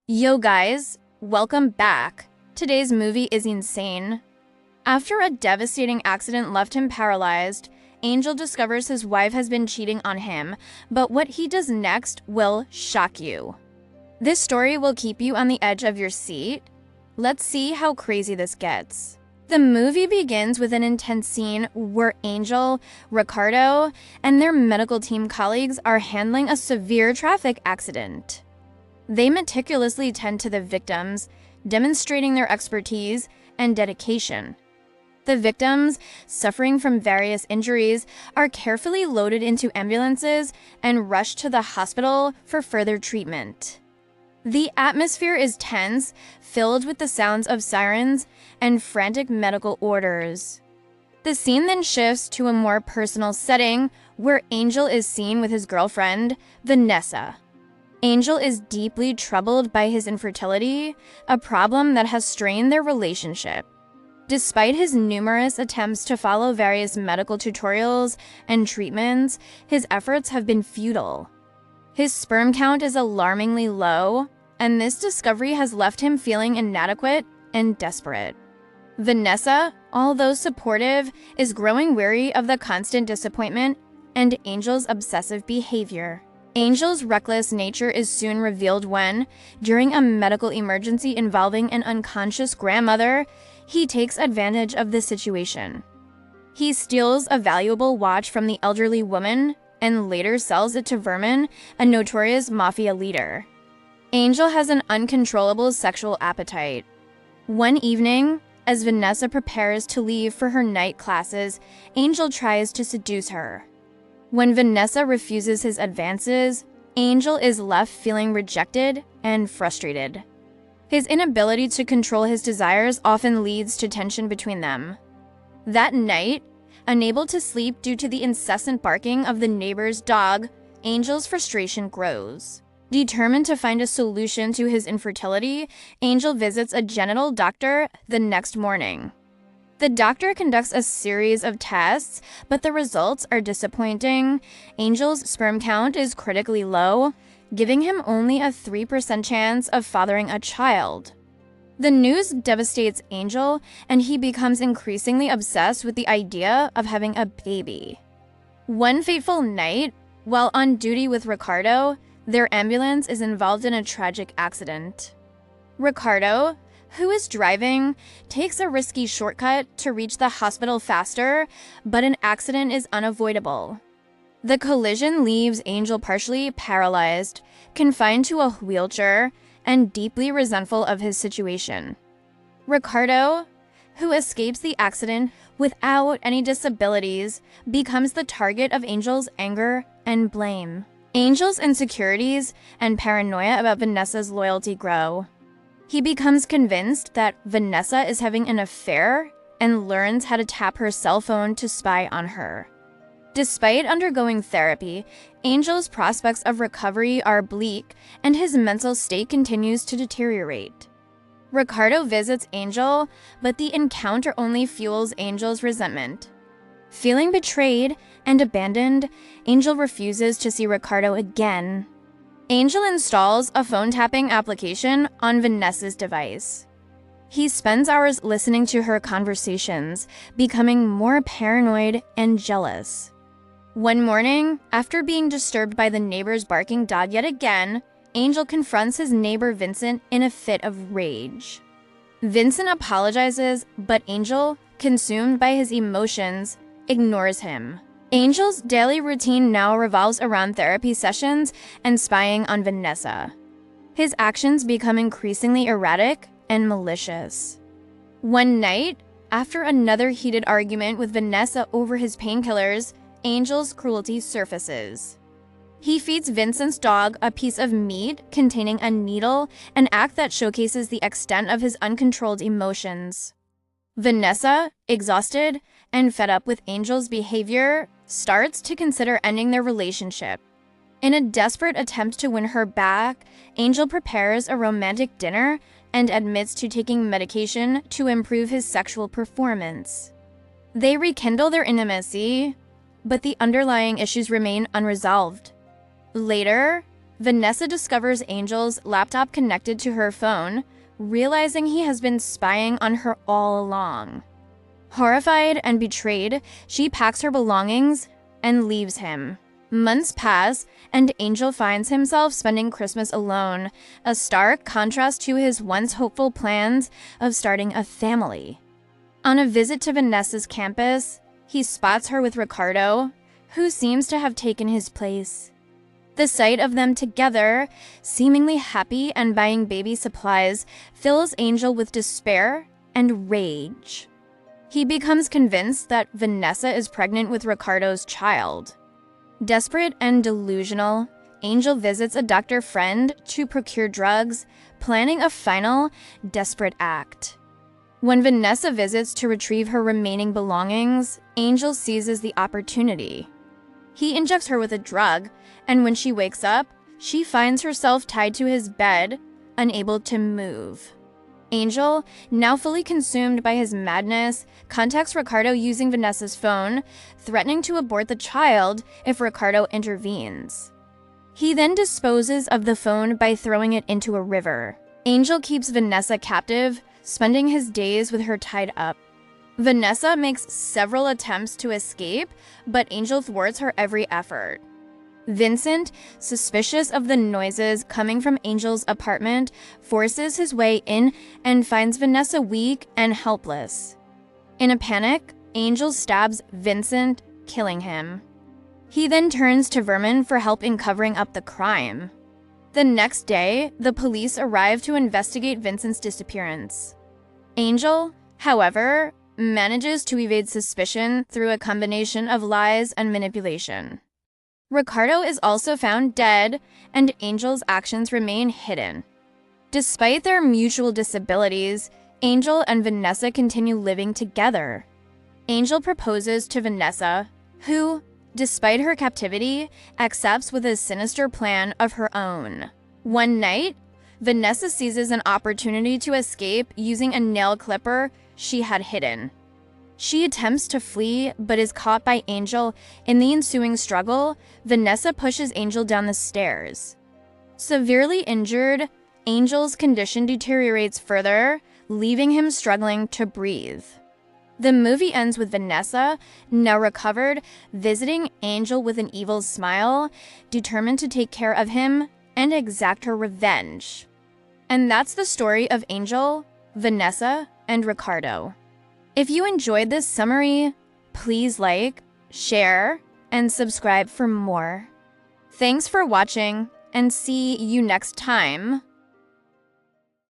Yo guys, welcome back. Today's movie is insane. After a devastating accident left him paralyzed, Angel discovers his wife has been cheating on him, but what he does next will shock you. This story will keep you on the edge of your seat. Let's see how crazy this gets. The movie begins with an intense scene where Angel, Ricardo, and their medical team colleagues are handling a severe traffic accident. They meticulously tend to the victims, demonstrating their expertise and dedication. The victims, suffering from various injuries, are carefully loaded into ambulances and rushed to the hospital for further treatment. The atmosphere is tense, filled with the sounds of sirens and frantic medical orders. The scene then shifts to a more personal setting where Angel is seen with his girlfriend, Vanessa. Angel is deeply troubled by his infertility, a problem that has strained their relationship. Despite his numerous attempts to follow various medical tutorials and treatments, his efforts have been futile. His sperm count is alarmingly low, and this discovery has left him feeling inadequate and desperate. Vanessa, although supportive, is growing weary of the constant disappointment and Angel's obsessive behavior. Angel's reckless nature is soon revealed when, during a medical emergency involving an unconscious grandmother, he takes advantage of the situation. He steals a valuable watch from the elderly woman and later sells it to Vermin, a notorious mafia leader. Angel has an uncontrollable sexual appetite. One evening, as Vanessa prepares to leave for her night classes, Angel tries to seduce her. When Vanessa refuses his advances, Angel is left feeling rejected and frustrated. His inability to control his desires often leads to tension between them. That night, unable to sleep due to the incessant barking of the neighbor's dog, Angel's frustration grows. Determined to find a solution to his infertility, Angel visits a genital doctor the next morning. The doctor conducts a series of tests, but the results are disappointing. Angel's sperm count is critically low, giving him only a 3% chance of fathering a child. The news devastates Angel, and he becomes increasingly obsessed with the idea of having a baby. One fateful night, while on duty with Ricardo, their ambulance is involved in a tragic accident. Ricardo, who is driving, takes a risky shortcut to reach the hospital faster, but an accident is unavoidable. The collision leaves Angel partially paralyzed, confined to a wheelchair, and deeply resentful of his situation. Ricardo, who escapes the accident without any disabilities, becomes the target of Angel's anger and blame. Angel's insecurities and paranoia about Vanessa's loyalty grow. He becomes convinced that Vanessa is having an affair and learns how to tap her cell phone to spy on her. Despite undergoing therapy, Angel's prospects of recovery are bleak and his mental state continues to deteriorate. Ricardo visits Angel, but the encounter only fuels Angel's resentment. Feeling betrayed and abandoned, Angel refuses to see Ricardo again. Angel installs a phone tapping application on Vanessa's device. He spends hours listening to her conversations, becoming more paranoid and jealous. One morning, after being disturbed by the neighbor's barking dog yet again, Angel confronts his neighbor Vincent in a fit of rage. Vincent apologizes, but Angel, consumed by his emotions, ignores him. Angel's daily routine now revolves around therapy sessions and spying on Vanessa. His actions become increasingly erratic and malicious. One night, after another heated argument with Vanessa over his painkillers, Angel's cruelty surfaces. He feeds Vincent's dog a piece of meat containing a needle, an act that showcases the extent of his uncontrolled emotions. Vanessa, exhausted and fed up with Angel's behavior, starts to consider ending their relationship. In a desperate attempt to win her back, Angel prepares a romantic dinner and admits to taking medication to improve his sexual performance. They rekindle their intimacy, but the underlying issues remain unresolved. Later, Vanessa discovers Angel's laptop connected to her phone, realizing he has been spying on her all along. Horrified and betrayed, she packs her belongings and leaves him. Months pass, and Angel finds himself spending Christmas alone, a stark contrast to his once hopeful plans of starting a family. On a visit to Vanessa's campus, he spots her with Ricardo, who seems to have taken his place. The sight of them together, seemingly happy and buying baby supplies, fills Angel with despair and rage. He becomes convinced that Vanessa is pregnant with Ricardo's child. Desperate and delusional, Angel visits a doctor friend to procure drugs, planning a final, desperate act. When Vanessa visits to retrieve her remaining belongings, Angel seizes the opportunity. He injects her with a drug, and when she wakes up, she finds herself tied to his bed, unable to move. Angel, now fully consumed by his madness, contacts Ricardo using Vanessa's phone, threatening to abort the child if Ricardo intervenes. He then disposes of the phone by throwing it into a river. Angel keeps Vanessa captive, spending his days with her tied up. Vanessa makes several attempts to escape, but Angel thwarts her every effort. Vincent, suspicious of the noises coming from Angel's apartment, forces his way in and finds Vanessa weak and helpless. In a panic, Angel stabs Vincent, killing him. He then turns to Vermin for help in covering up the crime. The next day, the police arrive to investigate Vincent's disappearance. Angel, however, manages to evade suspicion through a combination of lies and manipulation. Ricardo is also found dead, and Angel's actions remain hidden. Despite their mutual disabilities, Angel and Vanessa continue living together. Angel proposes to Vanessa, who, despite her captivity, accepts with a sinister plan of her own. One night, Vanessa seizes an opportunity to escape using a nail clipper she had hidden. She attempts to flee, but is caught by Angel. In the ensuing struggle, Vanessa pushes Angel down the stairs. Severely injured, Angel's condition deteriorates further, leaving him struggling to breathe. The movie ends with Vanessa, now recovered, visiting Angel with an evil smile, determined to take care of him and exact her revenge. And that's the story of Angel, Vanessa, and Ricardo. If you enjoyed this summary, please like, share, and subscribe for more. Thanks for watching, and see you next time.